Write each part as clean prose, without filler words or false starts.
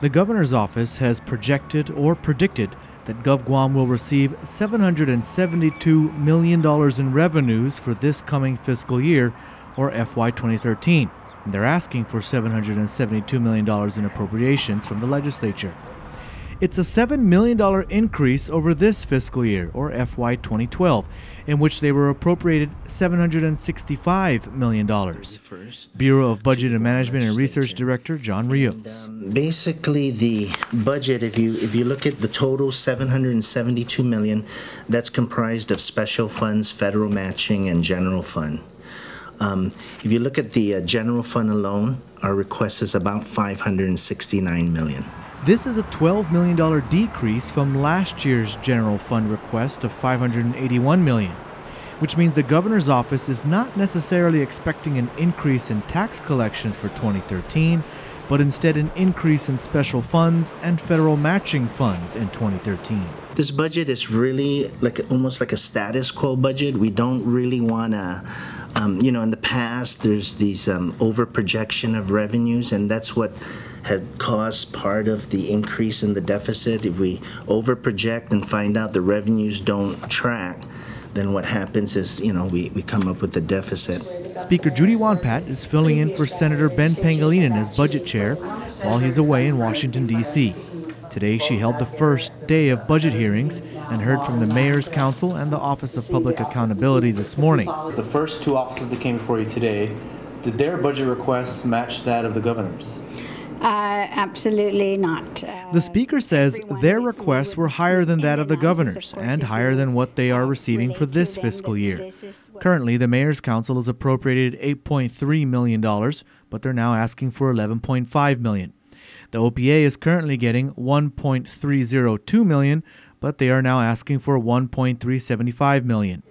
The governor's office has projected or predicted that GovGuam will receive $772 million in revenues for this coming fiscal year, or FY 2013. And they're asking for $772 million in appropriations from the legislature. It's a $7 million increase over this fiscal year, or FY 2012, in which they were appropriated $765 million. Bureau of Budget and Management and Research Director John Rios. Basically, the budget, if you look at the total $772 million, that's comprised of special funds, federal matching, and general fund. If you look at the general fund alone, our request is about $569 million. This is a $12 million decrease from last year's general fund request of $581 million, which means the governor's office is not necessarily expecting an increase in tax collections for 2013, but instead an increase in special funds and federal matching funds in 2013. This budget is really almost like a status quo budget. We don't really want to, in the past there's these over projection of revenues, and that's what had caused part of the increase in the deficit. If we over project and find out the revenues don't track, then what happens is, we come up with a deficit. Speaker Judy Wonpat is filling in for Senator Ben Pangilinan as budget chair while he's away in Washington, D.C. Today she held the first day of budget hearings and heard from the Mayor's Council and the Office of Public Accountability this morning. The first two offices that came before you today, did their budget requests match that of the governor's? Absolutely not. The Speaker says their requests were higher than that of the governor's and higher than what they are receiving for this fiscal year. Currently, the Mayor's Council has appropriated $8.3 million, but they're now asking for $11.5 million. The OPA is currently getting $1.302 million, but they are now asking for $1.375 million.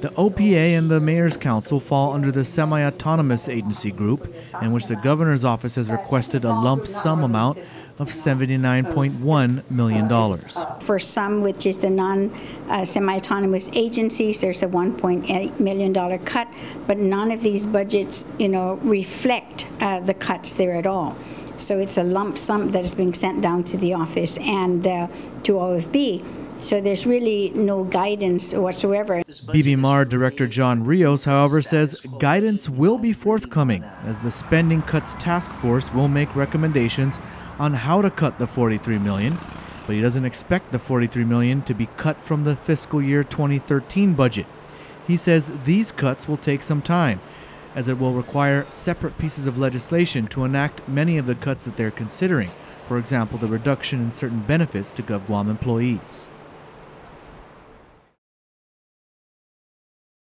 The OPA and the Mayor's Council fall under the semi-autonomous agency group, in which the governor's office has requested a lump sum amount of $79.1 million. For some, which is the non-semi-autonomous agencies, there's a $1.8 million cut, but none of these budgets, reflect the cuts there at all. So it's a lump sum that is being sent down to the office and to OFB. So there's really no guidance whatsoever. BBMAR Director John Rios, however, says guidance will be forthcoming as the Spending Cuts Task Force will make recommendations on how to cut the $43 million, but he doesn't expect the $43 million to be cut from the fiscal year 2013 budget. He says these cuts will take some time, as it will require separate pieces of legislation to enact many of the cuts that they're considering, for example, the reduction in certain benefits to GovGuam employees.